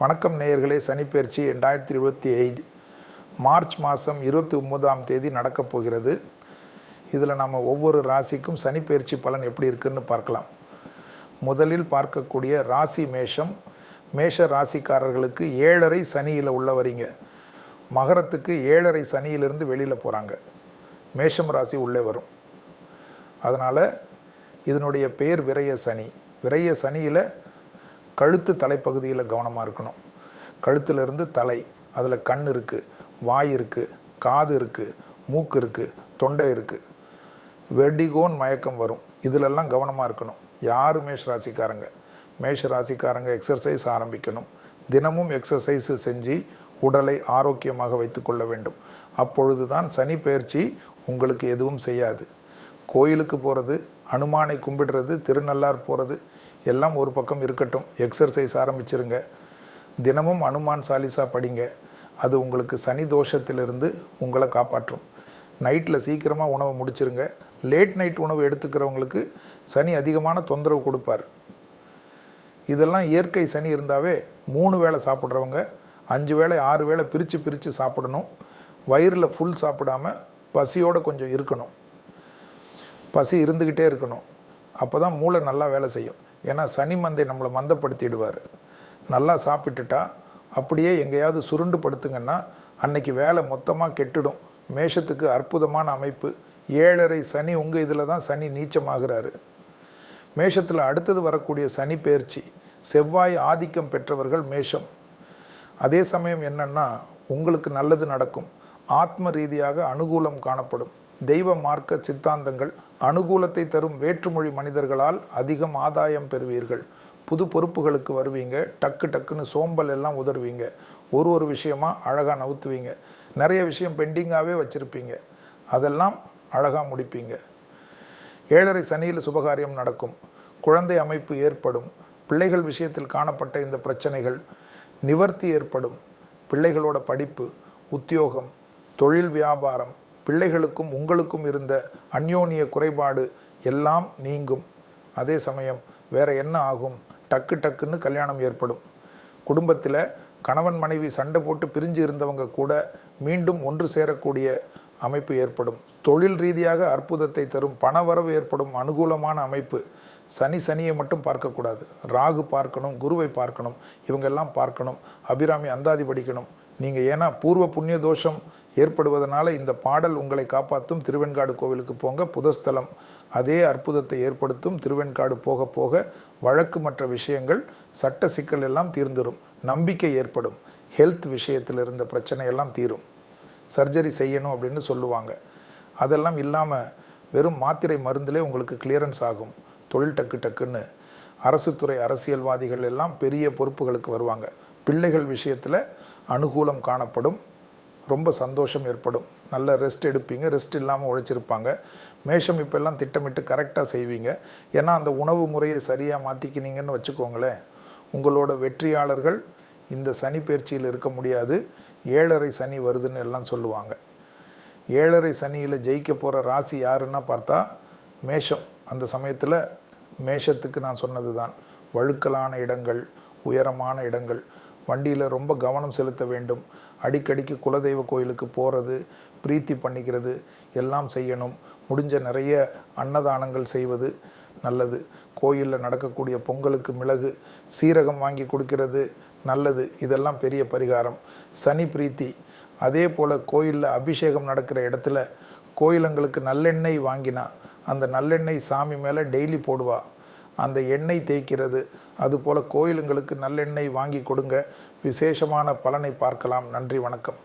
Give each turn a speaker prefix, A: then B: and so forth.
A: வணக்கம் நேயர்களே. சனிப்பெயர்ச்சி 2025 மார்ச் மாதம் 29ஆம் தேதி நடக்கப் போகிறது. இதில் நம்ம ஒவ்வொரு ராசிக்கும் சனிப்பெயர்ச்சி பலன் எப்படி இருக்குன்னு பார்க்கலாம். முதலில் பார்க்கக்கூடிய ராசி மேஷம். மேஷ ராசிக்காரர்களுக்கு 7.5 சனியில் உள்ளவரிங்க. மகரத்துக்கு 7.5 சனியிலிருந்து வெளியில் போகிறாங்க. மேஷம் ராசி உள்ளே வரும். அதனால் இதனுடைய பேர் விரய சனி. விரய சனியில் கழுத்து தலைப்பகுதியில் கவனமாக இருக்கணும். கழுத்திலிருந்து தலை, அதில் கண் இருக்குது, வாய் இருக்குது, காது இருக்குது, மூக்கு இருக்குது, தொண்டை இருக்குது. வெர்டிகோன் மயக்கம் வரும். இதிலெல்லாம் கவனமாக இருக்கணும். யார் மேஷ ராசிக்காரங்க எக்ஸசைஸ் ஆரம்பிக்கணும். தினமும் எக்ஸசைஸ் செஞ்சு உடலை ஆரோக்கியமாக வைத்து கொள்ள வேண்டும். அப்பொழுது தான் சனி பெயர்ச்சி உங்களுக்கு எதுவும் செய்யாது. கோயிலுக்கு போகிறது, அனுமானை கும்பிடுறது, திருநள்ளார் போகிறது எல்லாம் ஒரு பக்கம் இருக்கட்டும். எக்ஸசைஸ் ஆரம்பிச்சிருங்க. தினமும் அனுமான் சாலிசா படிங்க. அது உங்களுக்கு சனி தோஷத்திலிருந்து உங்களை காப்பாற்றும். நைட்டில் சீக்கிரமாக உணவை முடிச்சிருங்க. லேட் நைட் உணவு எடுத்துக்கிறவங்களுக்கு சனி அதிகமான தொந்தரவு கொடுப்பார். இதெல்லாம் இயற்கை சனி இருந்தாவே 3 வேளை சாப்பிட்றவங்க 5 வேளை 6 வேளை பிரித்து சாப்பிடணும். வயிறில் ஃபுல் சாப்பிடாமல் பசியோடு கொஞ்சம் இருக்கணும். பசி இருந்துக்கிட்டே இருக்கணும். அப்போ தான் மூளை நல்லா வேலை செய்யும். ஏன்னா சனி மந்தை நம்மளை மந்தப்படுத்திடுவார். நல்லா சாப்பிட்டுட்டா அப்படியே எங்கேயாவது சுருண்டு படுத்துங்கன்னா அன்னைக்கு வேலை மொத்தமாக கெட்டுடும். மேஷத்துக்கு அற்புதமான அமைப்பு. 7.5 சனி உங்கள் இதில் தான் சனி நீச்சமாகிறாரு. மேஷத்தில் அடுத்தது வரக்கூடிய சனி பெயர்ச்சி. செவ்வாய் ஆதிக்கம் பெற்றவர்கள் மேஷம். அதே சமயம் என்னன்னா உங்களுக்கு நல்லது நடக்கும். ஆத்ம ரீதியாக அனுகூலம் காணப்படும். தெய்வ மார்க்க சித்தாந்தங்கள் அனுகூலத்தை தரும் வேற்றுமொழி மனிதர்களால் அதிகம் ஆதாயம் பெறுவீர்கள். புது பொறுப்புகளுக்கு வருவீங்க. டக்குன்னு சோம்பல் எல்லாம் உதறுவீங்க. ஒரு விஷயமா அழகாக நவுத்துவீங்க. நிறைய விஷயம் பெண்டிங்காகவே வச்சுருப்பீங்க. அதெல்லாம் அழகாக முடிப்பீங்க. 7.5 சனியில் சுபகாரியம் நடக்கும். குழந்தை அமைப்பு ஏற்படும். பிள்ளைகள் விஷயத்தில் காணப்பட்ட இந்த பிரச்சனைகள் நிவர்த்தி ஏற்படும். பிள்ளைகளோட படிப்பு, உத்தியோகம், தொழில், வியாபாரம், பிள்ளைகளுக்கும் உங்களுக்கும் இருந்த அந்யோன்ய குறைபாடு எல்லாம் நீங்கும். அதே சமயம் வேறு என்ன ஆகும்? டக்குன்னு கல்யாணம் ஏற்படும். குடும்பத்தில் கணவன் மனைவி சண்டை போட்டு பிரிஞ்சு இருந்தவங்க கூட மீண்டும் ஒன்று சேரக்கூடிய அமைப்பு ஏற்படும். தொழில் ரீதியாக அற்புதத்தை தரும் பணவரவு ஏற்படும் அனுகூலமான அமைப்பு. சனியை மட்டும் பார்க்கக்கூடாது. ராகு பார்க்கணும், குருவை பார்க்கணும், இவங்கெல்லாம் பார்க்கணும். அபிராமி அந்தாதி படிக்கணும். நீங்கள் ஏன்னா பூர்வ புண்ணிய தோஷம் ஏற்படுவதனால இந்த பாடல் உங்களை காப்பாற்றும். திருவெண்காடு கோவிலுக்கு போங்க, புதஸ்தலம் அதே அற்புதத்தை ஏற்படுத்தும். திருவெண்காடு போக போக வழக்கு மற்ற விஷயங்கள், சட்ட சிக்கல் எல்லாம் தீர்ந்துடும். நம்பிக்கை ஏற்படும். ஹெல்த் விஷயத்தில் இருந்த பிரச்சனையெல்லாம் தீரும். சர்ஜரி செய்யணும் அப்படின்னு சொல்லுவாங்க. அதெல்லாம் இல்லாமல் வெறும் மாத்திரை மருந்திலே உங்களுக்கு கிளியரன்ஸ் ஆகும். தொழில் டக்குன்னு அரசு துறை அரசியல்வாதிகள் எல்லாம் பெரிய பொறுப்புகளுக்கு வருவாங்க. பிள்ளைகள் விஷயத்தில் அனுகூலம் காணப்படும். ரொம்ப சந்தோஷம் ஏற்படும். நல்ல ரெஸ்ட் எடுப்பீங்க. ரெஸ்ட் இல்லாமல் உழைச்சிருப்பாங்க. மேஷம் இப்போல்லாம் திட்டமிட்டு கரெக்டாக செய்வீங்க. ஏன்னா அந்த உணவு முறையை சரியாக மாற்றிக்கினீங்கன்னு வச்சுக்கோங்களேன். உங்களோட வெற்றியாளர்கள் இந்த சனி பயிற்சியில் இருக்க முடியாது. 7.5 சனி வருதுன்னு எல்லாம் சொல்லுவாங்க. 7.5 சனியில் ஜெயிக்க போகிற ராசி யாருன்னா பார்த்தா மேஷம். அந்த சமயத்தில் மேஷத்துக்கு நான் சொன்னது தான். வழுக்கலான இடங்கள், உயரமான இடங்கள், வண்டியில் ரொம்ப கவனம் செலுத்த வேண்டும். அடிக்கடிக்கு குலதெய்வ கோயிலுக்கு போகிறது, பிரீத்தி பண்ணிக்கிறது எல்லாம் செய்யணும். முடிஞ்ச நிறைய அன்னதானங்கள் செய்வது நல்லது. கோயிலில் நடக்கக்கூடிய பொங்கலுக்கு மிளகு, சீரகம் வாங்கி கொடுக்கிறது நல்லது. இதெல்லாம் பெரிய பரிகாரம். சனி பிரீத்தி. அதே போல் கோயிலில் அபிஷேகம் நடக்கிற இடத்துல கோயிலங்களுக்கு நல்லெண்ணெய் வாங்கினா அந்த நல்லெண்ணெய் சாமி மேலே டெய்லி போடுவா. அந்த எண்ணெய் தேய்க்கிறது. அதுபோல் கோயிலுங்களுக்கு நல்லெண்ணெய் வாங்கி கொடுங்க. விசேஷமான பலனை பார்க்கலாம். நன்றி, வணக்கம்.